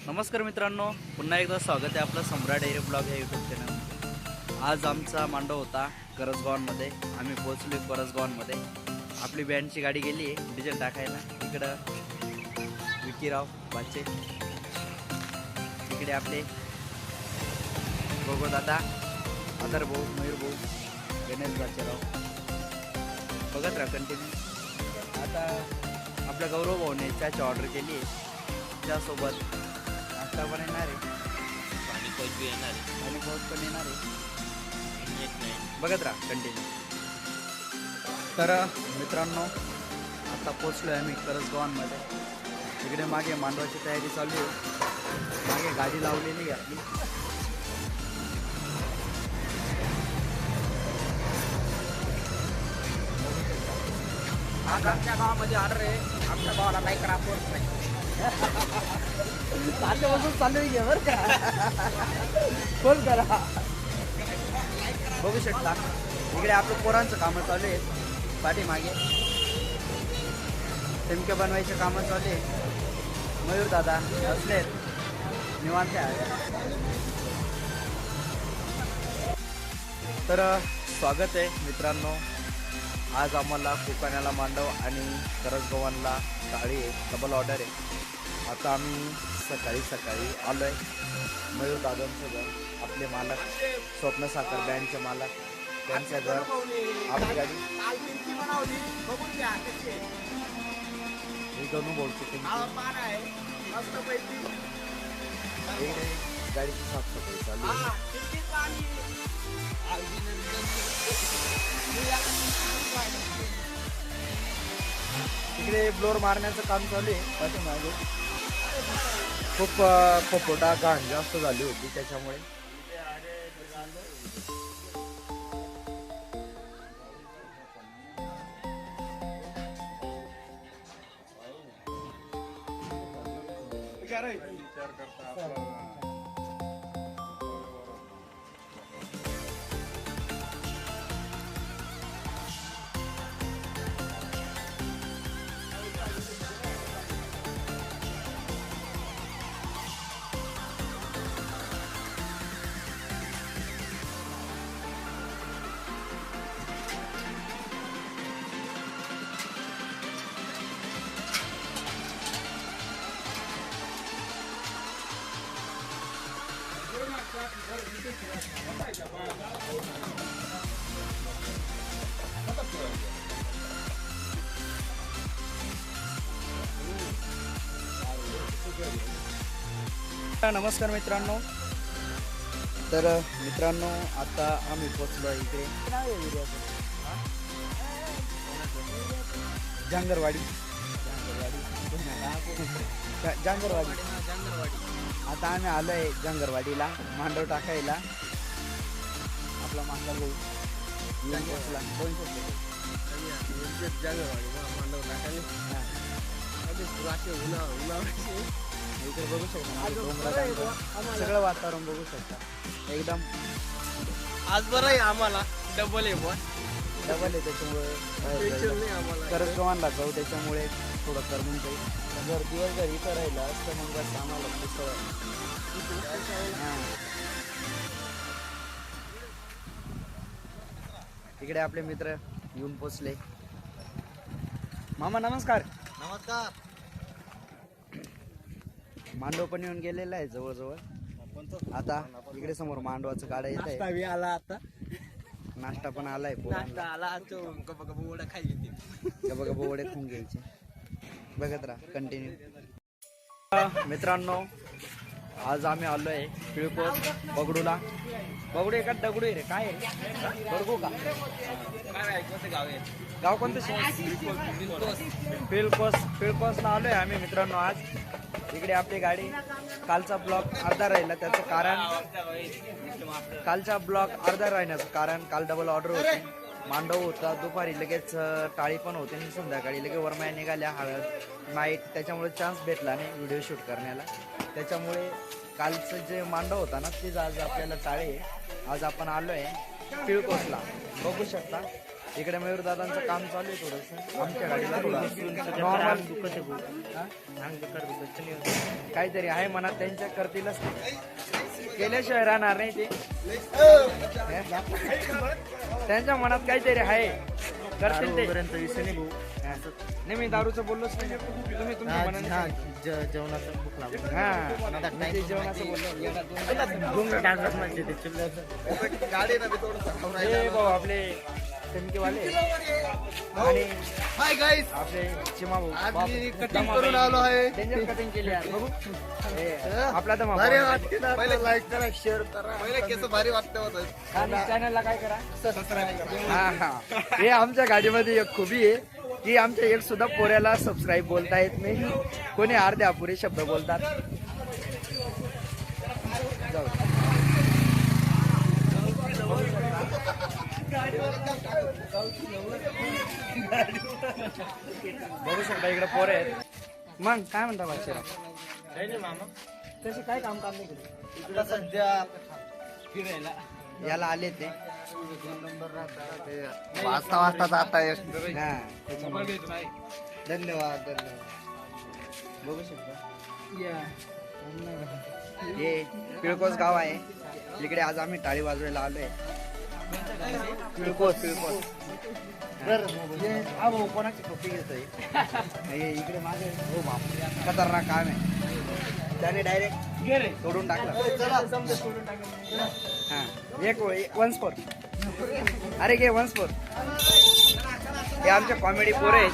नमस्कार मित्रांनो, पुन्हा एकदा स्वागत आहे आपलं सम्राट डेअरी ब्लॉग या यूट्यूब चॅनलमध्ये। आज आमचा मांडव होता करसगावांमध्ये। आम्ही पोहोचलो करसगावांमध्ये। आपली बँडची गाडी गेली आहे डिझेल टाकायला। इकडं विकीराव बाचे, इकडे आपले गोगो दादा, आदर भाऊ, मयूर भाऊ, गणेश बाचेराव बघत राहा कंटिन्यू। आता आपल्या गौरव भाऊने चहाची ऑर्डर केली आहे, त्यासोबत नाश्ता पण येणार आहे, पाणी पाऊस बी येणार आहे आणि पाऊस पण येणार आहे। येत नाही। बघत राहा कंटिन्यू। तर मित्रांनो, आता पोचलो आहे आम्ही करसगावांमध्ये। इकडे मागे मांडवाची तयारी चालू आहे, मागे गाडी लावलेली आहे आपली। आज आमच्या गावामध्ये ऑर्डर आहे, आमच्या गावाला काही करा नाही। आल्यापासून चालू आहे बरं का, फोन करा। बघू शकता इकडे आपलं पोरांचं कामं चालू आहे, पाठीमागे टिमके बनवायचे कामं चालू आहे। मयूर दादा असले निवांत आहे। तर स्वागत आहे मित्रांनो। आज आम्हाला कोकणाला मांडव आणि करसगावांना थाळी आहे, डबल ऑर्डर आहे। आता आम्ही सकाळी आलो आहे मयूर दादांचं घर, आपले मालक स्वप्न साखर बँडचे मालक, त्यांचं घर, आपली गाडी ही दोन बोलतो गाडीची साफसफाई चालू आहे। तिकडे ब्लोअर मारण्याचं काम चालू आहे पाठीमागे। खूप फपोटा घाण जास्त झाली होती त्याच्यामुळे। नमस्कार मित्रांनो। तर मित्रांनो, आता आम्ही पोचलो इकडे जांगरवाडी। आता आम्ही आलो आहे जांगरवाडीला मांडव टाकायला। आपला मांडव भाऊ येऊन पोचला। इकडे बघू शकता, सगळं वातावरण बघू शकता एकदम। आज बरं आहे आम्हाला, डबल आहे पण डबल आहे त्याच्यामुळे करसगावांना जाऊ, त्याच्यामुळे थोडं करमून जाईल। जर दिवसभर इथं राहिलं असतं मग बस आम्हाला दुसरं। इकडे आपले मित्र येऊन पोचले। मामा नमस्कार। नमस्कार। मांडव पण येऊन गेलेला आहे जवळजवळ। आता इकडे समोर मांडवाचं गाडा येत आहे, आला आता नाश्ता पण आलाय, नाश्ता आला तो गप वडा खाई घेते, गबा वडे खाऊन घ्यायचे। बघत राहा कंटिन्यू। मित्रांनो, आज आम्ही आलो आहे पिळकोस बगडूला। बगडू एका दगडू आहे रे, काय आहे बडगू का काय गाव आहे? गाव कोणतं? पिळकोसला आलो आहे आम्ही मित्रांनो आज। इकडे आपली गाडी, कालचा ब्लॉक अर्धा राहिला, त्याचं कारण कालचा ब्लॉक अर्धा राहण्याचं कारण काल डबल ऑर्डर होती, मांडव होता, दुपारी लगेच टाळी पण होती आणि संध्याकाळी लगेच वरमाया निघाल्या, हळद नाईट, त्याच्यामुळे चान्स भेटला नाही व्हिडिओ शूट करण्याला। त्याच्यामुळे कालचं जे मांडव होता ना, तेच आज आपल्याला टाळे। आज आपण आलो आहे पिळकोसला, बघू शकता इकडे मयूर दादांचं काम चालू आहे थोडंसं। आमच्या गाडीला थोडं नॉर्मल दुखत आहे, काहीतरी आहे मनात त्यांच्या, करतीलच ते. केल्याशिवाय राहणार नाही ते. त्यांच्या मनात काहीतरी आहे, करतील ते. विषय नाही भाऊ. नाही मी दारूचं बोललोच नाही. तुम्ही तुमच्या मनाने जेवणाचं भूक लागली. हा ते जेवणाचं बोललो. गाडी ना थोडस हे भाऊ आपले चमकेवाले आणि हाय गाईस, आपले चिमा आज भाऊ मी कटिंग करून आलो आहे. डेंजर कटिंग केली यार. बघू हे, आपला तर भारी वाटते ना. पहिले लाईक करा, शेअर करा. पहिले केस भारी वाटते होतं. आणि चॅनलला काय करा, सबस्क्राईब करा. हा हा हे आमच्या गाडीमध्ये एक खूबी आहे की आमच्या एक सुद्धा पोऱ्याला सबस्क्राईब बोलता येत नाही. कोणी अर्धे अपुरे शब्द बोलतात. जाऊ दे. बघू शकता इकडे पोरे आहेत. मग काय म्हणता बादशाह? तसे काय काम नाही केले इकडं सध्या फिरायला याला आले ते. वाजता वाजता जात आहे. हा त्याच्यामुळे. धन्यवाद धन्यवाद. बघू शकता हे पिळकोस गाव आहे. इकडे आज आम्ही टाळी वाजवायला आलोय. पिळकोस पिळकोस. हा भाऊ कोणाची कॉपी घेतोय इकडे मागे. हो बाप खतरनाक काम आहे. त्याने डायरेक्ट तोडून टाकलं. हा एक वन्स फोर. अरे घे वन्स फोर. हे आमच्या कॉमेडी पोर आहेत.